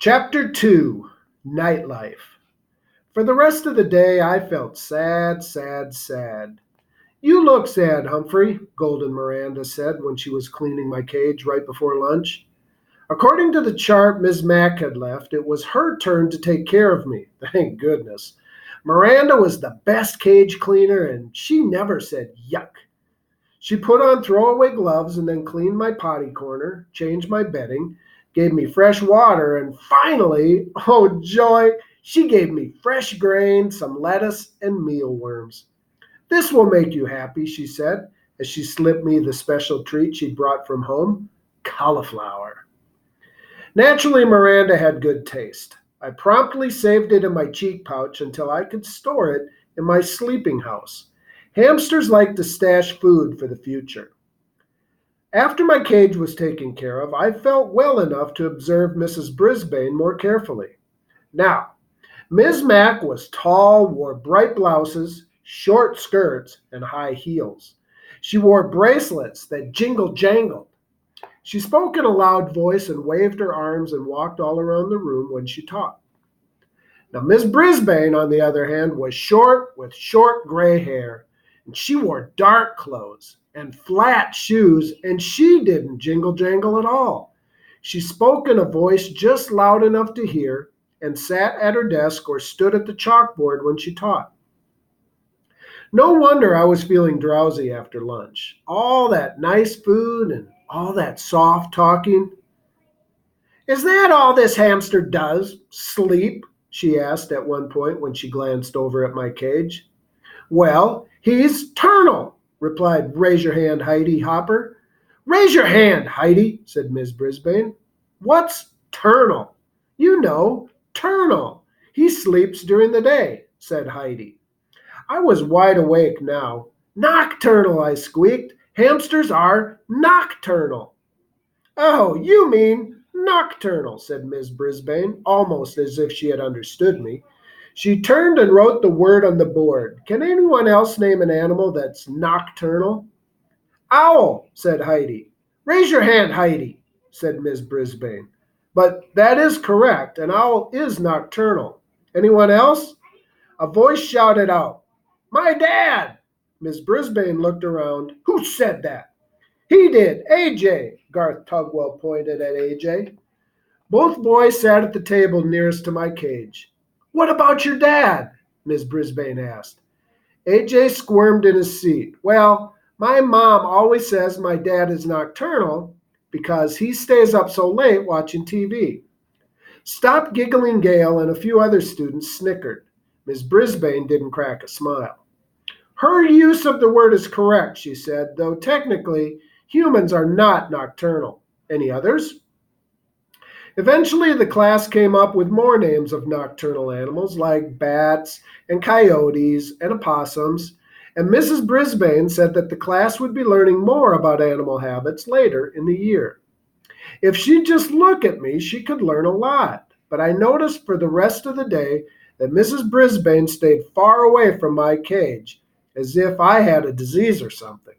Chapter 2, Nightlife. For the rest of the day, I felt sad, sad, sad. You look sad, Humphrey, Golden Miranda said when she was cleaning my cage right before lunch. According to the chart Miss Mack had left, it was her turn to take care of me. Thank goodness. Miranda was the best cage cleaner, and she never said yuck. She put on throwaway gloves and then cleaned my potty corner, changed my bedding, gave me fresh water, and finally, oh joy, she gave me fresh grain, some lettuce, and mealworms. This will make you happy, she said, as she slipped me the special treat she'd brought from home, cauliflower. Naturally, Miranda had good taste. I promptly saved it in my cheek pouch until I could store it in my sleeping house. Hamsters like to stash food for the future. After my cage was taken care of, I felt well enough to observe Mrs. Brisbane more carefully. Now, Miss Mack was tall, wore bright blouses, short skirts, and high heels. She wore bracelets that jingle-jangled. She spoke in a loud voice and waved her arms and walked all around the room when she talked. Now, Miss Brisbane, on the other hand, was short with short gray hair, and she wore dark clothes and flat shoes, and she didn't jingle-jangle at all. She spoke in a voice just loud enough to hear and sat at her desk or stood at the chalkboard when she taught. No wonder I was feeling drowsy after lunch. All that nice food and all that soft talking. "Is that all this hamster does? Sleep?" she asked at one point when she glanced over at my cage. "Well, he's ternal," replied Raise Your Hand Heidi Hopper. "Raise your hand, Heidi," said Miss Brisbane. "What's ternal?" "You know, ternal. He sleeps during the day," said Heidi. I was wide awake now. "Nocturnal," I squeaked. "Hamsters are nocturnal." "Oh, you mean nocturnal," said Miss Brisbane, almost as if she had understood me. She turned and wrote the word on the board. "Can anyone else name an animal that's nocturnal?" "Owl," said Heidi. "Raise your hand, Heidi," said Miss Brisbane. "But that is correct. An owl is nocturnal. Anyone else?" A voice shouted out, "My dad!" Miss Brisbane looked around. "Who said that?" "He did, AJ." Garth Tugwell pointed at AJ. Both boys sat at the table nearest to my cage. "What about your dad?" Miss Brisbane asked. AJ squirmed in his seat. "Well, my mom always says my dad is nocturnal because he stays up so late watching TV. Stop Giggling Gale and a few other students snickered. Miss Brisbane didn't crack a smile. "Her use of the word is correct," she said, "though technically humans are not nocturnal. Any others?" Eventually, the class came up with more names of nocturnal animals like bats and coyotes and opossums, and Mrs. Brisbane said that the class would be learning more about animal habits later in the year. If she'd just look at me, she could learn a lot, but I noticed for the rest of the day that Mrs. Brisbane stayed far away from my cage, as if I had a disease or something.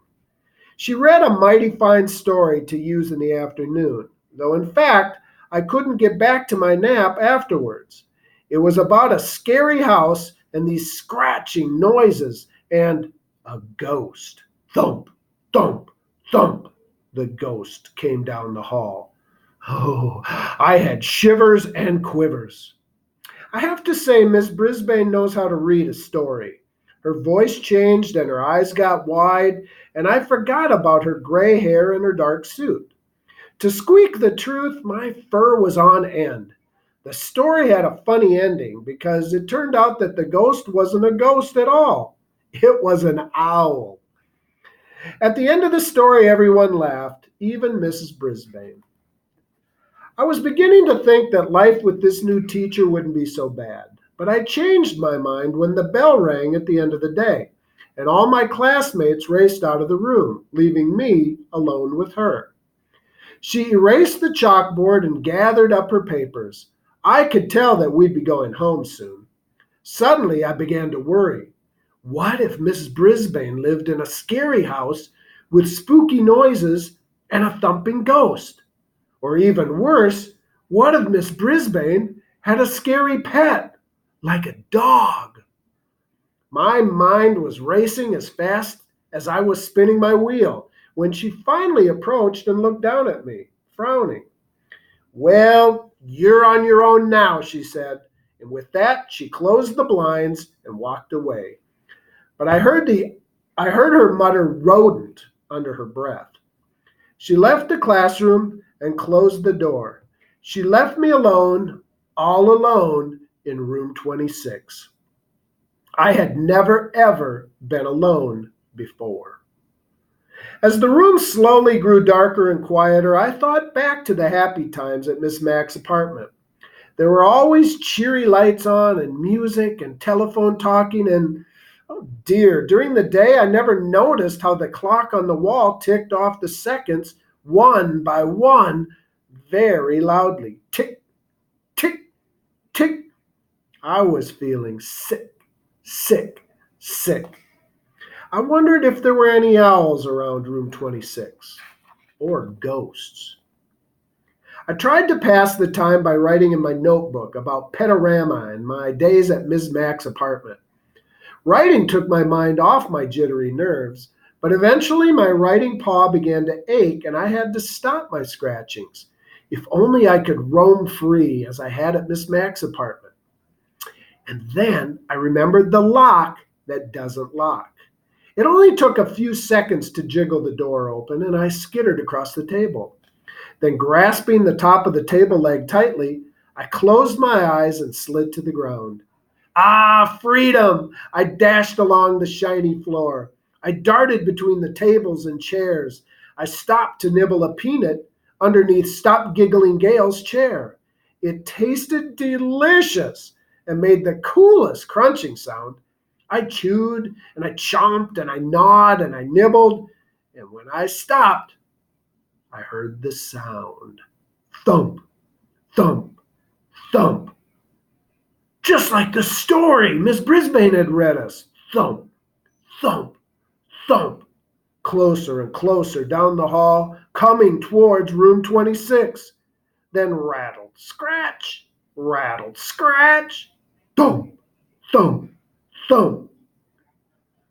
She read a mighty fine story to use in the afternoon, though in fact, I couldn't get back to my nap afterwards. It was about a scary house and these scratching noises and a ghost. Thump, thump, thump. The ghost came down the hall. Oh, I had shivers and quivers. I have to say, Miss Brisbane knows how to read a story. Her voice changed and her eyes got wide, and I forgot about her gray hair and her dark suit. To squeak the truth, my fur was on end. The story had a funny ending because it turned out that the ghost wasn't a ghost at all. It was an owl. At the end of the story, everyone laughed, even Mrs. Brisbane. I was beginning to think that life with this new teacher wouldn't be so bad, but I changed my mind when the bell rang at the end of the day, and all my classmates raced out of the room, leaving me alone with her. She erased the chalkboard and gathered up her papers. I could tell that we'd be going home soon. Suddenly, I began to worry. What if Mrs. Brisbane lived in a scary house with spooky noises and a thumping ghost? Or even worse, What if Miss Brisbane had a scary pet, like a dog? My mind was racing as fast as I was spinning my wheel when she finally approached and looked down at me, frowning. Well, you're on your own now, she said, and with that she closed the blinds and walked away. But I heard her mutter rodent under her breath. She left the classroom and closed the door. She left me alone, all alone in room 26. I had never ever been alone before. As the room slowly grew darker and quieter, I thought back to the happy times at Miss Mack's apartment. There were always cheery lights on and music and telephone talking and, oh dear, during the day I never noticed how the clock on the wall ticked off the seconds one by one very loudly. Tick, tick, tick. I was feeling sick, sick, sick. I wondered if there were any owls around room 26 or ghosts. I tried to pass the time by writing in my notebook about Petorama and my days at Miss Mack's apartment. Writing took my mind off my jittery nerves, but eventually my writing paw began to ache and I had to stop my scratchings. If only I could roam free as I had at Miss Mack's apartment. And then I remembered the lock that doesn't lock. It only took a few seconds to jiggle the door open, and I skittered across the table. Then, grasping the top of the table leg tightly, I closed my eyes and slid to the ground. Ah, freedom! I dashed along the shiny floor. I darted between the tables and chairs. I stopped to nibble a peanut underneath Stop Giggling Gail's chair. It tasted delicious and made the coolest crunching sound. I chewed and I chomped and I gnawed and I nibbled, and when I stopped, I heard the sound. Thump, thump, thump. Just like the story Miss Brisbane had read us. Thump, thump, thump. Closer and closer down the hall, coming towards room 26. Then rattled, scratch, rattled, scratch. Thump, thump, thump.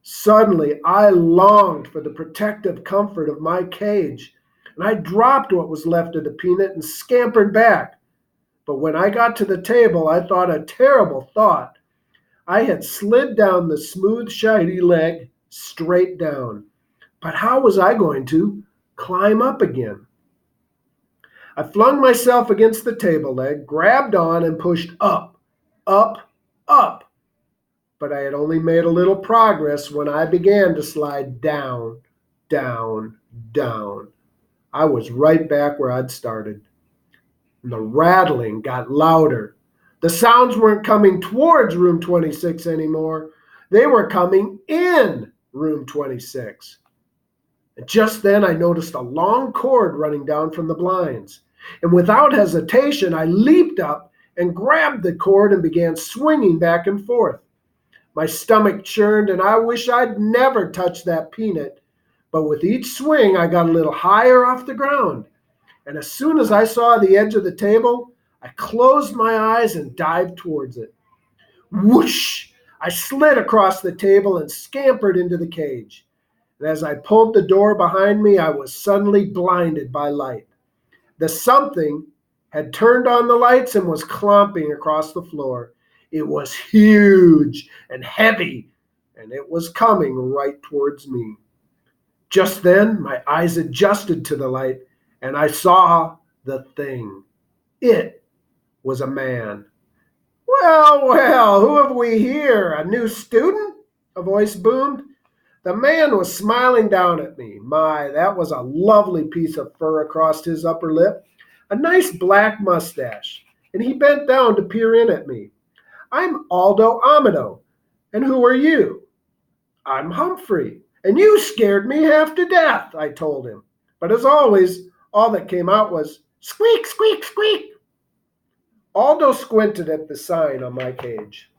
Suddenly, I longed for the protective comfort of my cage, and I dropped what was left of the peanut and scampered back. But when I got to the table, I thought a terrible thought. I had slid down the smooth, shiny leg straight down. But how was I going to climb up again? I flung myself against the table leg, grabbed on, and pushed up, up, up. But I had only made a little progress when I began to slide down, down, down. I was right back where I'd started. And the rattling got louder. The sounds weren't coming towards room 26 anymore. They were coming in room 26. And just then I noticed a long cord running down from the blinds. And without hesitation, I leaped up and grabbed the cord and began swinging back and forth. My stomach churned, and I wish I'd never touched that peanut. But with each swing, I got a little higher off the ground. And as soon as I saw the edge of the table, I closed my eyes and dived towards it. Whoosh! I slid across the table and scampered into the cage. And as I pulled the door behind me, I was suddenly blinded by light. The something had turned on the lights and was clomping across the floor. It was huge and heavy, and it was coming right towards me. Just then, my eyes adjusted to the light, and I saw the thing. It was a man. Well, well, who have we here? A new student? A voice boomed. The man was smiling down at me. My, that was a lovely piece of fur across his upper lip, a nice black mustache, and he bent down to peer in at me. I'm Aldo Amado. And who are you? I'm Humphrey. And you scared me half to death, I told him. But as always, all that came out was squeak, squeak, squeak. Aldo squinted at the sign on my cage.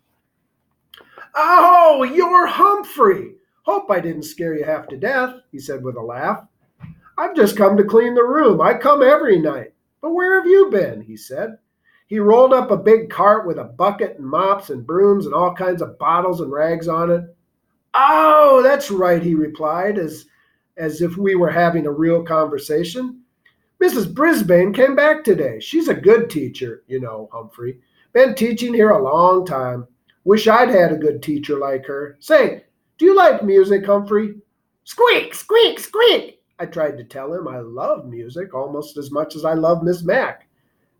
Oh, you're Humphrey. Hope I didn't scare you half to death, he said with a laugh. I've just come to clean the room. I come every night. "But where have you been?" he said. He rolled up a big cart with a bucket and mops and brooms and all kinds of bottles and rags on it. "Oh, that's right," he replied, as if we were having a real conversation. "Mrs. Brisbane came back today. She's a good teacher, Humphrey. Been teaching here a long time. Wish I'd had a good teacher like her. Say, do you like music, Humphrey?" "Squeak, squeak, squeak," I tried to tell him. I love music almost as much as I love Miss Mac.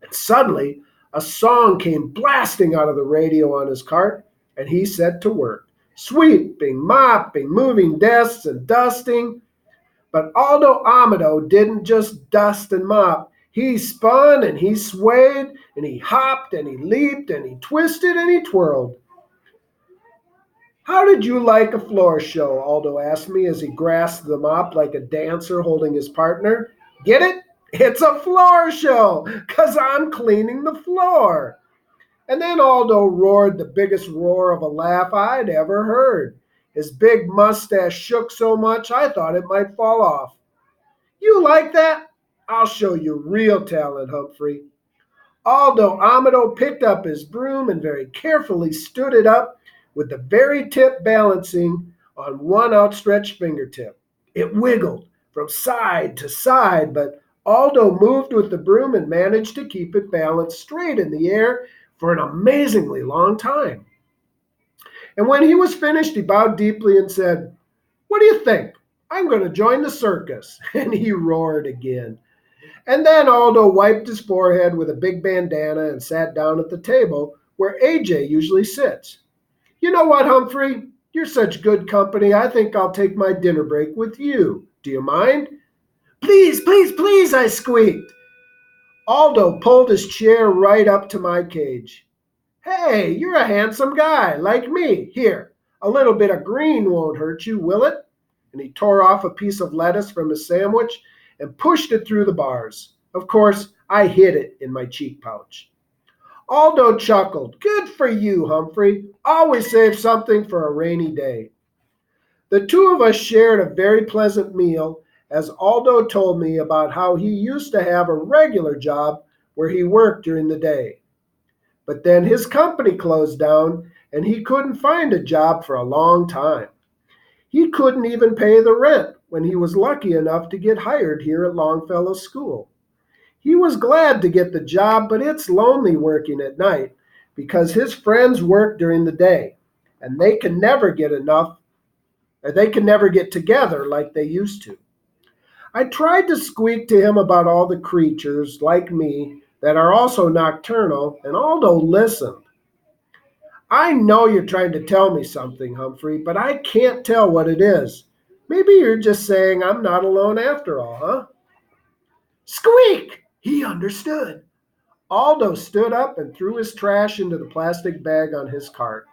And suddenly, a song came blasting out of the radio on his cart, and he set to work, sweeping, mopping, moving desks, and dusting. But Aldo Amado didn't just dust and mop. He spun and he swayed and he hopped and he leaped and he twisted and he twirled. "How did you like a floor show?" Aldo asked me as he grasped the mop like a dancer holding his partner. "Get it? It's a floor show, 'cause I'm cleaning the floor." And then Aldo roared the biggest roar of a laugh I'd ever heard. His big mustache shook so much I thought it might fall off. "You like that? I'll show you real talent, Humphrey." Aldo Amado picked up his broom and very carefully stood it up with the very tip balancing on one outstretched fingertip. It wiggled from side to side, but Aldo moved with the broom and managed to keep it balanced straight in the air for an amazingly long time. And when he was finished, he bowed deeply and said, "What do you think? I'm going to join the circus." And he roared again. And then Aldo wiped his forehead with a big bandana and sat down at the table where AJ usually sits. "You know what, Humphrey? You're such good company, I think I'll take my dinner break with you. Do you mind?" "Please, please, please," I squeaked. Aldo pulled his chair right up to my cage. "Hey, you're a handsome guy, like me. Here, a little bit of green won't hurt you, will it?" And he tore off a piece of lettuce from his sandwich and pushed it through the bars. Of course, I hid it in my cheek pouch. Aldo chuckled. "Good for you, Humphrey. Always save something for a rainy day." The two of us shared a very pleasant meal as Aldo told me about how he used to have a regular job where he worked during the day. But then his company closed down and he couldn't find a job for a long time. He couldn't even pay the rent when he was lucky enough to get hired here at Longfellow School. He was glad to get the job, but it's lonely working at night because his friends work during the day and they can never get enough, or they can never get together like they used to. I tried to squeak to him about all the creatures, like me, that are also nocturnal, and Aldo listened. "I know you're trying to tell me something, Humphrey, but I can't tell what it is. Maybe you're just saying I'm not alone after all, huh?" Squeak! He understood. Aldo stood up and threw his trash into the plastic bag on his cart.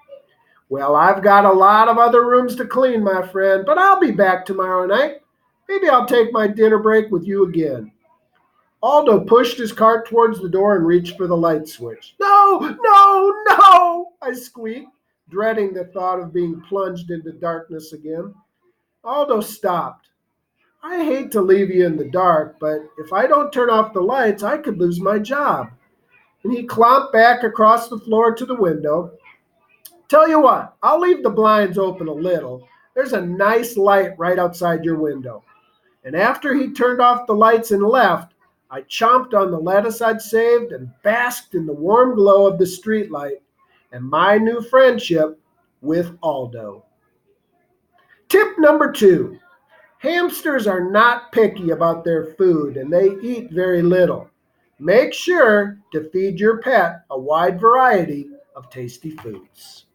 "Well, I've got a lot of other rooms to clean, my friend, but I'll be back tomorrow night. Maybe I'll take my dinner break with you again." Aldo pushed his cart towards the door and reached for the light switch. "No, no, no!" I squeaked, dreading the thought of being plunged into darkness again. Aldo stopped. "I hate to leave you in the dark, but if I don't turn off the lights, I could lose my job." And he clomped back across the floor to the window. "Tell you what, I'll leave the blinds open a little. There's a nice light right outside your window." And after he turned off the lights and left, I chomped on the lettuce I'd saved and basked in the warm glow of the streetlight and my new friendship with Aldo. Tip number 2. Hamsters are not picky about their food and they eat very little. Make sure to feed your pet a wide variety of tasty foods.